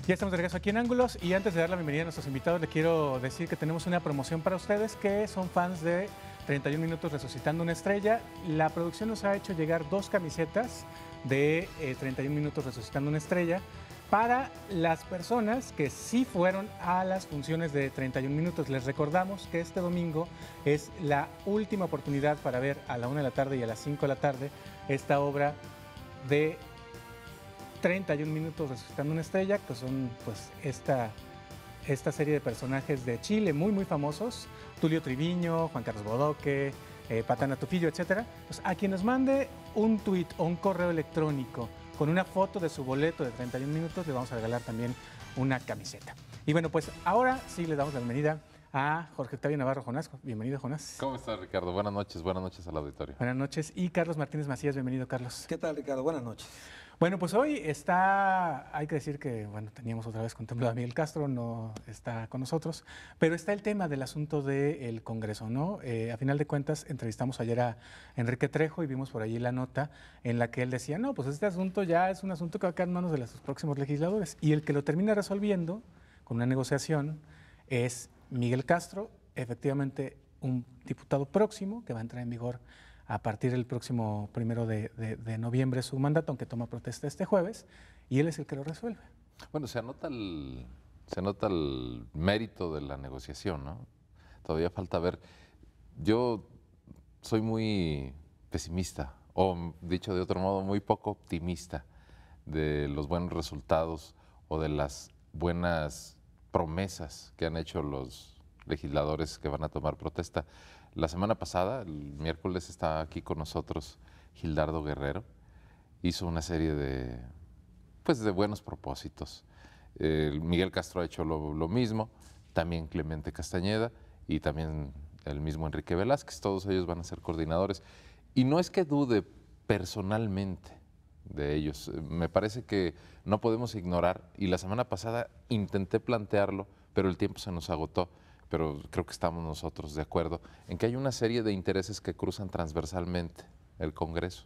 Ya estamos de regreso aquí en Ángulos y antes de dar la bienvenida a nuestros invitados, le quiero decir que tenemos una promoción para ustedes que son fans de 31 Minutos Resucitando una Estrella. La producción nos ha hecho llegar 2 camisetas de 31 Minutos Resucitando una Estrella para las personas que sí fueron a las funciones de 31 Minutos. Les recordamos que este domingo es la última oportunidad para ver a la 1 de la tarde y a las 5 de la tarde esta obra de 31 Minutos Resucitando una Estrella, que son pues esta serie de personajes de Chile muy famosos, Tulio Triviño, Juan Carlos Bodoque, Patana Tufillo, etc. Pues a quien nos mande un tuit o un correo electrónico con una foto de su boleto de 31 minutos, le vamos a regalar también una camiseta. Y bueno, pues ahora sí le damos la bienvenida a Jorge Octavio Navarro Jonás. Bienvenido, Jonás. ¿Cómo estás, Ricardo? Buenas noches al auditorio. Buenas noches. Y Carlos Martínez Macías, bienvenido, Carlos. ¿Qué tal, Ricardo? Buenas noches. Bueno, pues hoy hay que decir que, bueno, teníamos otra vez contemplado a Miguel Castro, no está con nosotros, pero está el tema del asunto del Congreso, ¿no? A final de cuentas, entrevistamos ayer a Enrique Trejo y vimos por allí la nota en la que él decía, no, pues este asunto ya es un asunto que va a quedar en manos de los próximos legisladores, y el que lo termina resolviendo con una negociación es Miguel Castro, efectivamente un diputado próximo que va a entrar en vigor a partir del próximo 1 de noviembre su mandato, aunque toma protesta este jueves, y él es el que lo resuelve. Bueno, se nota el mérito de la negociación, ¿no? Todavía falta ver. Yo soy muy pesimista, o dicho de otro modo, muy poco optimista de los buenos resultados o de las buenas promesas que han hecho los legisladores que van a tomar protesta. La semana pasada, el miércoles, estaba aquí con nosotros Gildardo Guerrero. Hizo una serie de buenos propósitos. Miguel Castro ha hecho lo mismo, también Clemente Castañeda y también el mismo Enrique Velázquez. Todos ellos van a ser coordinadores. Y no es que dude personalmente de ellos. Me parece que no podemos ignorar, y la semana pasada intenté plantearlo, pero el tiempo se nos agotó. Pero creo que estamos nosotros de acuerdo en que hay una serie de intereses que cruzan transversalmente el Congreso.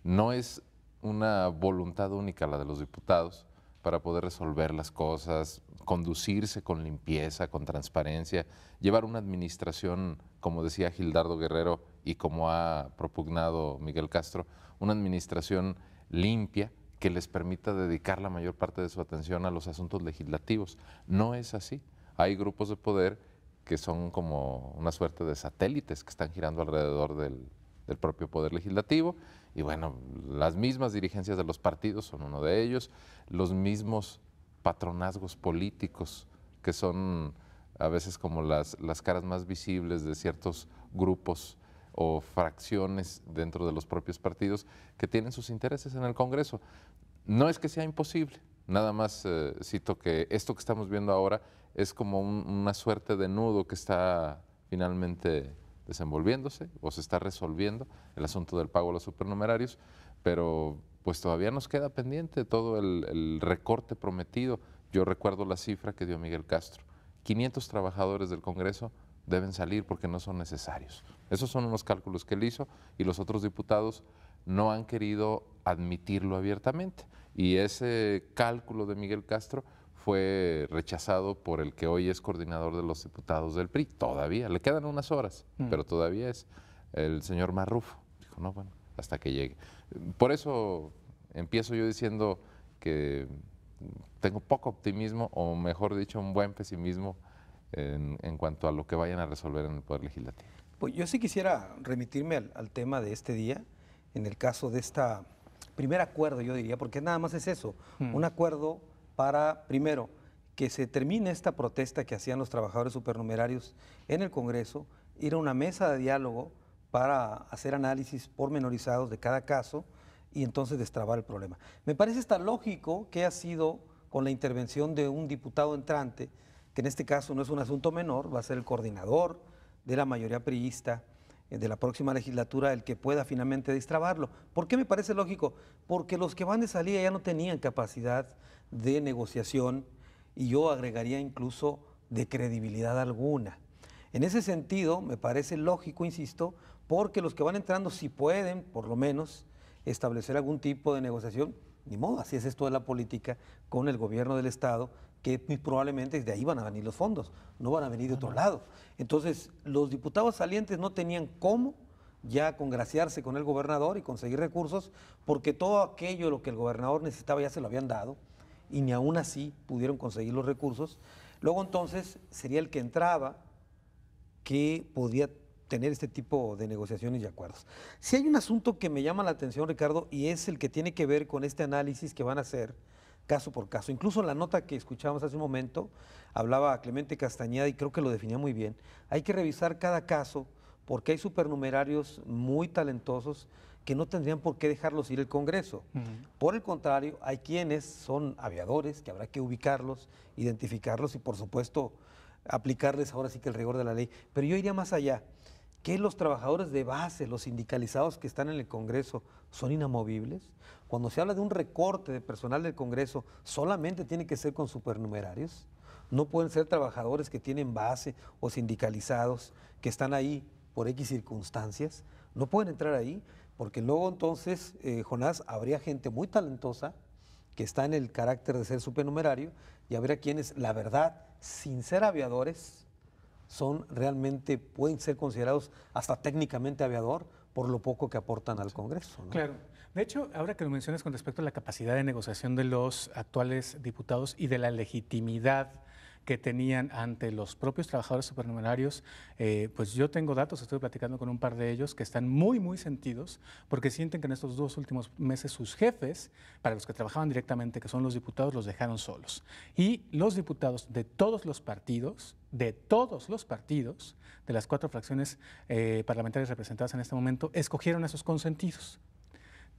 No es una voluntad única la de los diputados para poder resolver las cosas, conducirse con limpieza, con transparencia, llevar una administración, como decía Gildardo Guerrero y como ha propugnado Miguel Castro, una administración limpia que les permita dedicar la mayor parte de su atención a los asuntos legislativos. No es así. Hay grupos de poder que son como una suerte de satélites que están girando alrededor del propio poder legislativo, y bueno, las mismas dirigencias de los partidos son uno de ellos, los mismos patronazgos políticos que son a veces como las caras más visibles de ciertos grupos o fracciones dentro de los propios partidos que tienen sus intereses en el Congreso. No es que sea imposible, nada más cito que esto que estamos viendo ahora es como una suerte de nudo que está finalmente desenvolviéndose o se está resolviendo, el asunto del pago a los supernumerarios, pero pues todavía nos queda pendiente todo el recorte prometido. Yo recuerdo la cifra que dio Miguel Castro, 500 trabajadores del Congreso deben salir porque no son necesarios. Esos son unos cálculos que él hizo y los otros diputados no han querido admitirlo abiertamente, y ese cálculo de Miguel Castro fue rechazado por el que hoy es coordinador de los diputados del PRI. Todavía, le quedan unas horas, pero todavía es el señor Marrufo. Dijo, no, bueno, hasta que llegue. Por eso empiezo yo diciendo que tengo poco optimismo, o mejor dicho, un buen pesimismo en cuanto a lo que vayan a resolver en el Poder Legislativo. Pues yo sí quisiera remitirme al tema de este día, en el caso de este primer acuerdo, yo diría, porque nada más es eso, un acuerdo para, primero, que se termine esta protesta que hacían los trabajadores supernumerarios en el Congreso, ir a una mesa de diálogo para hacer análisis pormenorizados de cada caso y entonces destrabar el problema. Me parece hasta lógico que ha sido con la intervención de un diputado entrante, que en este caso no es un asunto menor, va a ser el coordinador de la mayoría priista de la próxima legislatura el que pueda finalmente destrabarlo. ¿Por qué me parece lógico? Porque los que van de salida ya no tenían capacidad de negociación, y yo agregaría incluso de credibilidad alguna. En ese sentido, me parece lógico, insisto, porque los que van entrando sí pueden, por lo menos, establecer algún tipo de negociación, ni modo, así es esto de la política con el gobierno del Estado, que muy probablemente de ahí van a venir los fondos, no van a venir de otro lado. Entonces, los diputados salientes no tenían cómo ya congraciarse con el gobernador y conseguir recursos, porque todo aquello lo que el gobernador necesitaba ya se lo habían dado, y ni aún así pudieron conseguir los recursos. Luego entonces sería el que entraba que podía tener este tipo de negociaciones y acuerdos. Si hay un asunto que me llama la atención, Ricardo, y es el que tiene que ver con este análisis que van a hacer caso por caso. Incluso en la nota que escuchábamos hace un momento, hablaba Clemente Castañeda y creo que lo definía muy bien. Hay que revisar cada caso porque hay supernumerarios muy talentosos que no tendrían por qué dejarlos ir al Congreso. Por el contrario, hay quienes son aviadores, que habrá que ubicarlos, identificarlos y por supuesto aplicarles ahora sí que el rigor de la ley. Pero yo iría más allá, que los trabajadores de base, los sindicalizados que están en el Congreso, son inamovibles. Cuando se habla de un recorte de personal del Congreso, solamente tiene que ser con supernumerarios. No pueden ser trabajadores que tienen base o sindicalizados, que están ahí por X circunstancias. No pueden entrar ahí, porque luego entonces, Jonás, habría gente muy talentosa que está en el carácter de ser supernumerario y habría quienes, la verdad, sin ser aviadores, son realmente, pueden ser considerados hasta técnicamente aviador por lo poco que aportan al Congreso, ¿no? Claro. De hecho, ahora que lo mencionas con respecto a la capacidad de negociación de los actuales diputados y de la legitimidad que tenían ante los propios trabajadores supernumerarios, pues yo tengo datos, estoy platicando con un par de ellos que están muy, muy sentidos porque sienten que en estos 2 últimos meses sus jefes, para los que trabajaban directamente, que son los diputados, los dejaron solos. Y los diputados de todos los partidos, de las 4 fracciones parlamentarias representadas en este momento, escogieron a esos consentidos.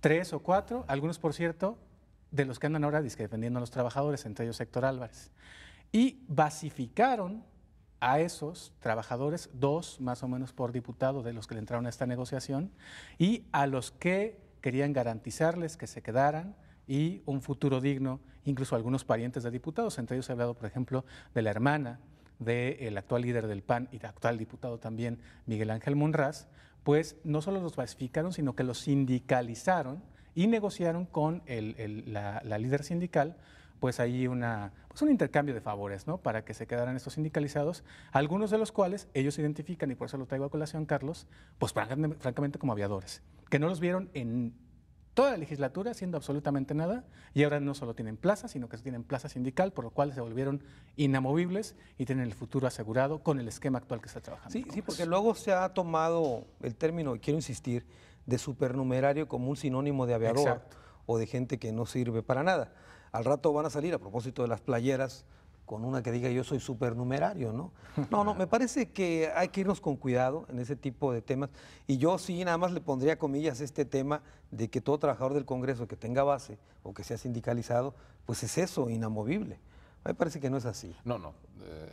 3 o 4, algunos por cierto, de los que andan ahora defendiendo a los trabajadores, entre ellos Héctor Álvarez. Y basificaron a esos trabajadores, 2 más o menos por diputado de los que le entraron a esta negociación, y a los que querían garantizarles que se quedaran y un futuro digno, incluso algunos parientes de diputados. Entre ellos he hablado, por ejemplo, de la hermana del actual líder del PAN y actual diputado también, Miguel Ángel Monraz. Pues no solo los basificaron, sino que los sindicalizaron y negociaron con la líder sindical, pues ahí un intercambio de favores, ¿no? Para que se quedaran estos sindicalizados, algunos de los cuales ellos identifican, y por eso lo traigo a colación, Carlos, pues francamente como aviadores, que no los vieron en toda la legislatura haciendo absolutamente nada, y ahora no solo tienen plaza, sino que tienen plaza sindical, por lo cual se volvieron inamovibles y tienen el futuro asegurado con el esquema actual que está trabajando. Sí, porque luego se ha tomado el término, y quiero insistir, de supernumerario como un sinónimo de aviador. Exacto. O de gente que no sirve para nada. Al rato van a salir, a propósito de las playeras, con una que diga yo soy supernumerario, ¿no? No, me parece que hay que irnos con cuidado en ese tipo de temas. Y yo sí nada más le pondría comillas este tema de que todo trabajador del Congreso que tenga base o que sea sindicalizado, pues es eso, inamovible. Me parece que no es así. No.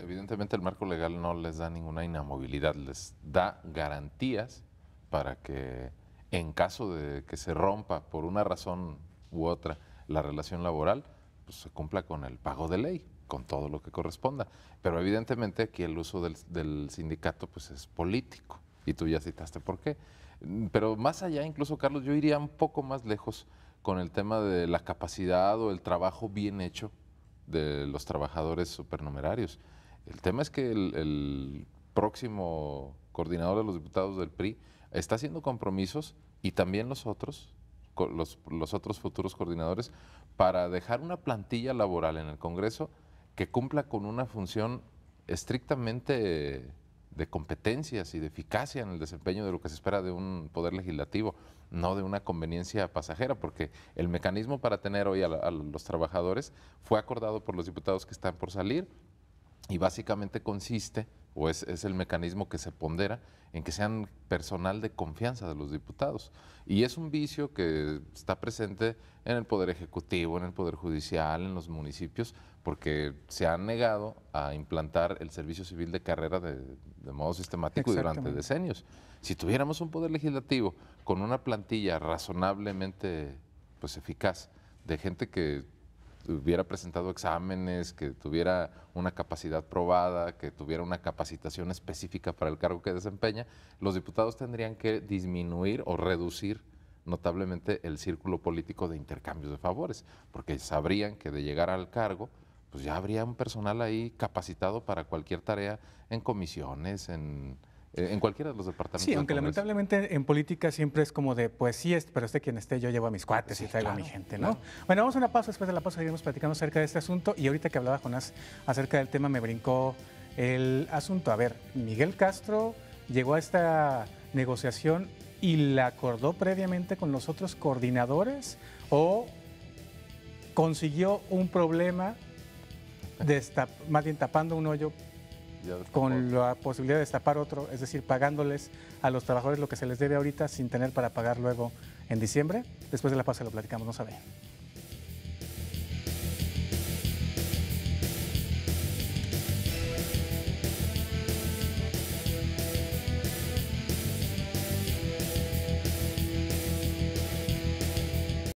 Evidentemente el marco legal no les da ninguna inamovilidad, les da garantías para que en caso de que se rompa por una razón u otra la relación laboral, pues se cumpla con el pago de ley, con todo lo que corresponda. Pero evidentemente aquí el uso del sindicato pues es político, y tú ya citaste por qué. Pero más allá, incluso, Carlos, yo iría un poco más lejos con el tema de la capacidad o el trabajo bien hecho de los trabajadores supernumerarios. El tema es que el próximo coordinador de los diputados del PRI está haciendo compromisos, y también los otros futuros coordinadores, para dejar una plantilla laboral en el Congreso que cumpla con una función estrictamente de competencias y de eficacia en el desempeño de lo que se espera de un poder legislativo, no de una conveniencia pasajera, porque el mecanismo para tener hoy a los trabajadores fue acordado por los diputados que están por salir, y básicamente consiste, o es el mecanismo que se pondera, en que sean personal de confianza de los diputados. Y es un vicio que está presente en el Poder Ejecutivo, en el Poder Judicial, en los municipios, porque se han negado a implantar el servicio civil de carrera de modo sistemático y durante decenios. Si tuviéramos un Poder Legislativo con una plantilla razonablemente pues, eficaz, de gente que hubiera presentado exámenes, que tuviera una capacidad probada, que tuviera una capacitación específica para el cargo que desempeña, los diputados tendrían que disminuir o reducir notablemente el círculo político de intercambios de favores, porque sabrían que de llegar al cargo, pues ya habría un personal ahí capacitado para cualquier tarea en comisiones, en cualquiera de los departamentos. Sí, aunque del Congreso. lamentablemente en política siempre es como de, pues sí, pero esté quien esté, yo llevo a mis cuates Sí, y traigo a claro, mi gente, ¿no? claro. Bueno, vamos a una pausa, después de la pausa seguiremos platicando acerca de este asunto y ahorita que hablaba Jonás acerca del tema me brincó el asunto. A ver, Miguel Castro llegó a esta negociación y la acordó previamente con los otros coordinadores o consiguió un problema, más bien tapando un hoyo Ya destapó. con la posibilidad de destapar otro, es decir, pagándoles a los trabajadores lo que se les debe ahorita sin tener para pagar luego en diciembre. Después de la pausa lo platicamos, no saben.